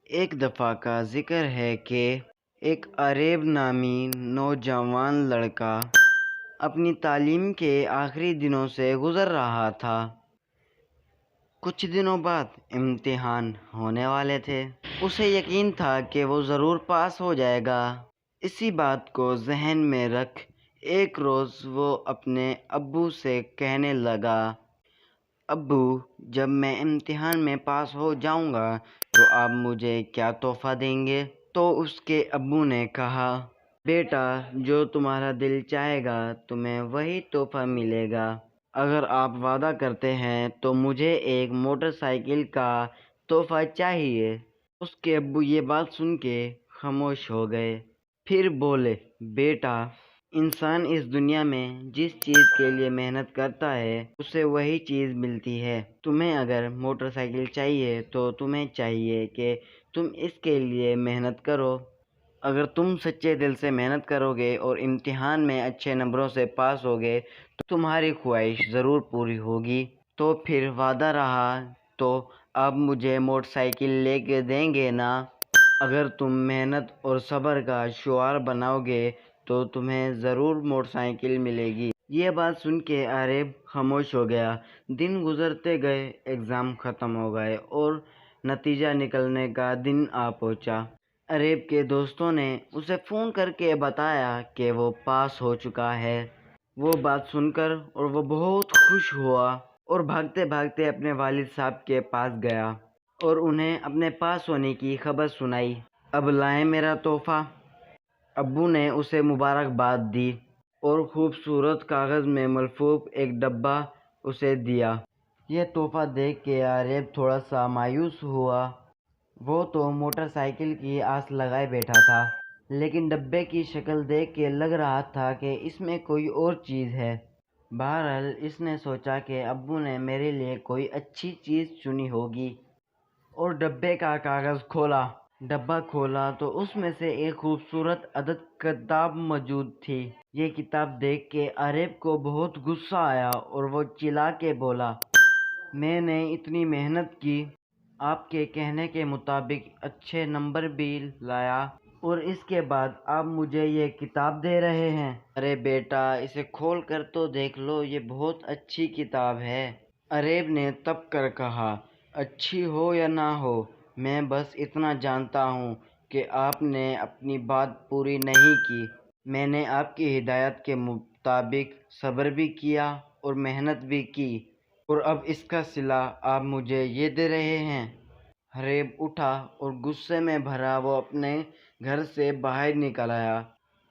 ایک دفعہ کا ذکر ہے کہ ایک عریب نامی نوجوان لڑکا اپنی تعلیم کے آخری دنوں سے گزر رہا تھا۔ کچھ دنوں بعد امتحان ہونے والے تھے۔ اسے یقین تھا کہ وہ ضرور پاس ہو جائے گا۔ اسی بات کو ذہن میں رکھ ایک روز وہ اپنے ابو سے کہنے لگا، ابو، جب میں امتحان میں پاس ہو جاؤں گا تو آپ مجھے کیا تحفہ دیں گے؟ تو اس کے ابو نے کہا، بیٹا، جو تمہارا دل چاہے گا تمہیں وہی تحفہ ملے گا۔ اگر آپ وعدہ کرتے ہیں تو مجھے ایک موٹر سائیکل کا تحفہ چاہیے۔ اس کے ابو یہ بات سن کے خاموش ہو گئے۔ پھر بولے، بیٹا، انسان اس دنیا میں جس چیز کے لیے محنت کرتا ہے اسے وہی چیز ملتی ہے۔ تمہیں اگر موٹر سائیکل چاہیے تو تمہیں چاہیے کہ تم اس کے لیے محنت کرو۔ اگر تم سچے دل سے محنت کرو گے اور امتحان میں اچھے نمبروں سے پاس ہوگے تو تمہاری خواہش ضرور پوری ہوگی۔ تو پھر وعدہ رہا، تو آپ مجھے موٹر سائیکل لے کے دیں گے نا؟ اگر تم محنت اور صبر کا شعار بناؤ گے تو تمہیں ضرور موٹر سائیکل ملے گی۔ یہ بات سن کے عریب خاموش ہو گیا۔ دن گزرتے گئے، ایگزام ختم ہو گئے اور نتیجہ نکلنے کا دن آ پہنچا۔ عریب کے دوستوں نے اسے فون کر کے بتایا کہ وہ پاس ہو چکا ہے۔ وہ بات سن کر اور وہ بہت خوش ہوا اور بھاگتے بھاگتے اپنے والد صاحب کے پاس گیا اور انہیں اپنے پاس ہونے کی خبر سنائی۔ اب لائیں میرا تحفہ؟ ابو نے اسے مبارکباد دی اور خوبصورت کاغذ میں ملفوف ایک ڈبہ اسے دیا۔ یہ تحفہ دیکھ کے عریب تھوڑا سا مایوس ہوا۔ وہ تو موٹر سائیکل کی آس لگائے بیٹھا تھا، لیکن ڈبے کی شکل دیکھ کے لگ رہا تھا کہ اس میں کوئی اور چیز ہے۔ بہرحال اس نے سوچا کہ ابو نے میرے لیے کوئی اچھی چیز چنی ہوگی اور ڈبے کا کاغذ کھولا۔ ڈبہ کھولا تو اس میں سے ایک خوبصورت ادب کتاب موجود تھی۔ یہ کتاب دیکھ کے عریب کو بہت غصہ آیا اور وہ چلا کے بولا، میں نے اتنی محنت کی، آپ کے کہنے کے مطابق اچھے نمبر بھی لایا اور اس کے بعد آپ مجھے یہ کتاب دے رہے ہیں؟ ارے بیٹا، اسے کھول کر تو دیکھ لو، یہ بہت اچھی کتاب ہے۔ عریب نے تپ کر کہا، اچھی ہو یا نہ ہو، میں بس اتنا جانتا ہوں کہ آپ نے اپنی بات پوری نہیں کی۔ میں نے آپ کی ہدایت کے مطابق صبر بھی کیا اور محنت بھی کی، اور اب اس کا صلہ آپ مجھے یہ دے رہے ہیں؟ عریب اٹھا اور غصے میں بھرا وہ اپنے گھر سے باہر نکل آیا۔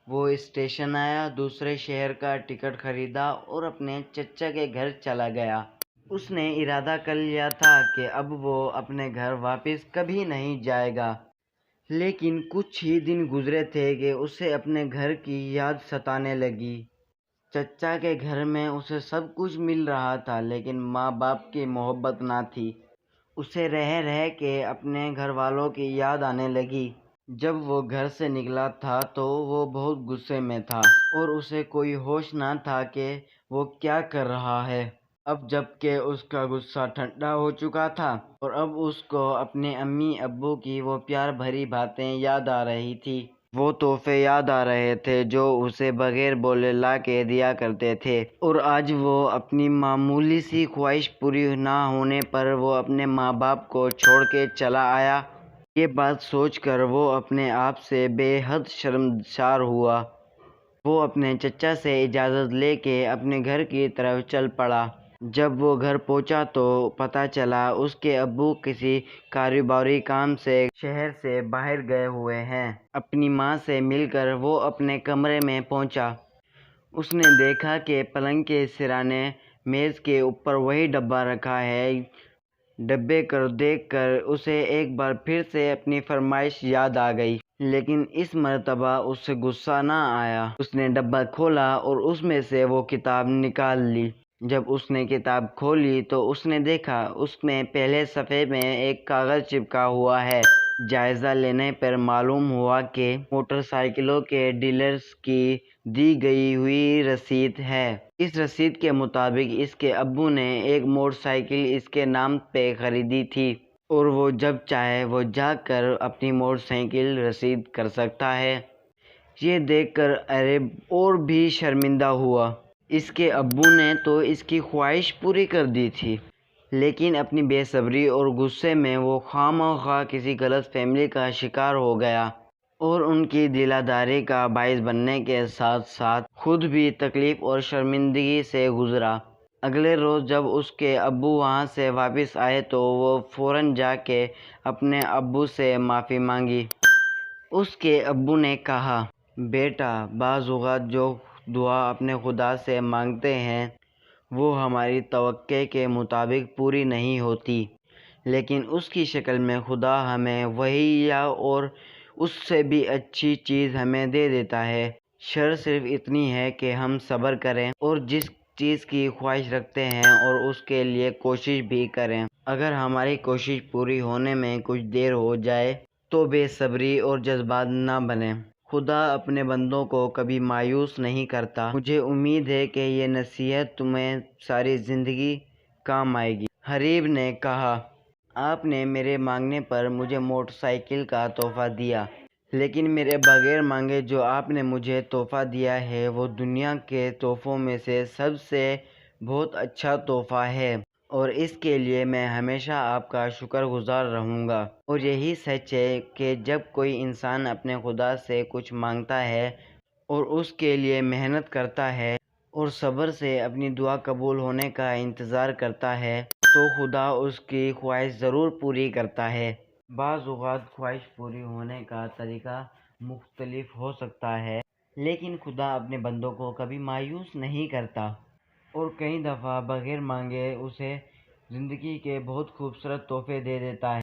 وہ اسٹیشن آیا، دوسرے شہر کا ٹکٹ خریدا اور اپنے چچا کے گھر چلا گیا۔ اس نے ارادہ کر لیا تھا کہ اب وہ اپنے گھر واپس کبھی نہیں جائے گا، لیکن کچھ ہی دن گزرے تھے کہ اسے اپنے گھر کی یاد ستانے لگی۔ چچا کے گھر میں اسے سب کچھ مل رہا تھا لیکن ماں باپ کی محبت نہ تھی۔ اسے رہ رہ کے اپنے گھر والوں کی یاد آنے لگی۔ جب وہ گھر سے نکلا تھا تو وہ بہت غصے میں تھا اور اسے کوئی ہوش نہ تھا کہ وہ کیا کر رہا ہے۔ اب جب کہ اس کا غصہ ٹھنڈا ہو چکا تھا اور اب اس کو اپنے امی ابو کی وہ پیار بھری باتیں یاد آ رہی تھی۔ وہ تحفے یاد آ رہے تھے جو اسے بغیر بولے لا کے دیا کرتے تھے، اور آج وہ اپنی معمولی سی خواہش پوری نہ ہونے پر وہ اپنے ماں باپ کو چھوڑ کے چلا آیا۔ یہ بات سوچ کر وہ اپنے آپ سے بے حد شرمسار ہوا۔ وہ اپنے چچا سے اجازت لے کے اپنے گھر کی طرف چل پڑا۔ جب وہ گھر پہنچا تو پتہ چلا اس کے ابو کسی کاروباری کام سے شہر سے باہر گئے ہوئے ہیں۔ اپنی ماں سے مل کر وہ اپنے کمرے میں پہنچا۔ اس نے دیکھا کہ پلنگ کے سرانے میز کے اوپر وہی ڈبہ رکھا ہے۔ ڈبے کو دیکھ کر اسے ایک بار پھر سے اپنی فرمائش یاد آ گئی، لیکن اس مرتبہ اسے غصہ نہ آیا۔ اس نے ڈبہ کھولا اور اس میں سے وہ کتاب نکال لی۔ جب اس نے کتاب کھولی تو اس نے دیکھا اس میں پہلے صفحے میں ایک کاغذ چپکا ہوا ہے۔ جائزہ لینے پر معلوم ہوا کہ موٹر سائیکلوں کے ڈیلر کی دی گئی ہوئی رسید ہے۔ اس رسید کے مطابق اس کے ابو نے ایک موٹر سائیکل اس کے نام پہ خریدی تھی۔ اور وہ جب چاہے وہ جا کر اپنی موٹر سائیکل رسید کر سکتا ہے۔ یہ دیکھ کر اریب اور بھی شرمندہ ہوا۔ اس کے ابو نے تو اس کی خواہش پوری کر دی تھی، لیکن اپنی بے صبری اور غصے میں وہ خواہ مخواہ کسی غلط فہمی کا شکار ہو گیا اور ان کی دلداری کا باعث بننے کے ساتھ ساتھ خود بھی تکلیف اور شرمندگی سے گزرا۔ اگلے روز جب اس کے ابو وہاں سے واپس آئے تو وہ فوراً جا کے اپنے ابو سے معافی مانگی۔ اس کے ابو نے کہا، بیٹا، بعض اوقات جو دعا اپنے خدا سے مانگتے ہیں وہ ہماری توقع کے مطابق پوری نہیں ہوتی، لیکن اس کی شکل میں خدا ہمیں وہی یا اور اس سے بھی اچھی چیز ہمیں دے دیتا ہے۔ شرط صرف اتنی ہے کہ ہم صبر کریں اور جس چیز کی خواہش رکھتے ہیں اور اس کے لیے کوشش بھی کریں۔ اگر ہماری کوشش پوری ہونے میں کچھ دیر ہو جائے تو بے صبری اور جذبات نہ بنیں۔ خدا اپنے بندوں کو کبھی مایوس نہیں کرتا۔ مجھے امید ہے کہ یہ نصیحت تمہیں ساری زندگی کام آئے گی۔ اریب نے کہا، آپ نے میرے مانگنے پر مجھے موٹر سائیکل کا تحفہ دیا، لیکن میرے بغیر مانگے جو آپ نے مجھے تحفہ دیا ہے وہ دنیا کے تحفوں میں سے سب سے بہت اچھا تحفہ ہے، اور اس کے لیے میں ہمیشہ آپ کا شکر گزار رہوں گا۔ اور یہی سچ ہے کہ جب کوئی انسان اپنے خدا سے کچھ مانگتا ہے اور اس کے لیے محنت کرتا ہے اور صبر سے اپنی دعا قبول ہونے کا انتظار کرتا ہے تو خدا اس کی خواہش ضرور پوری کرتا ہے۔ بعض اوقات خواہش پوری ہونے کا طریقہ مختلف ہو سکتا ہے، لیکن خدا اپنے بندوں کو کبھی مایوس نہیں کرتا اور کئی دفعہ بغیر مانگے اسے زندگی کے بہت خوبصورت تحفے دے دیتا ہے۔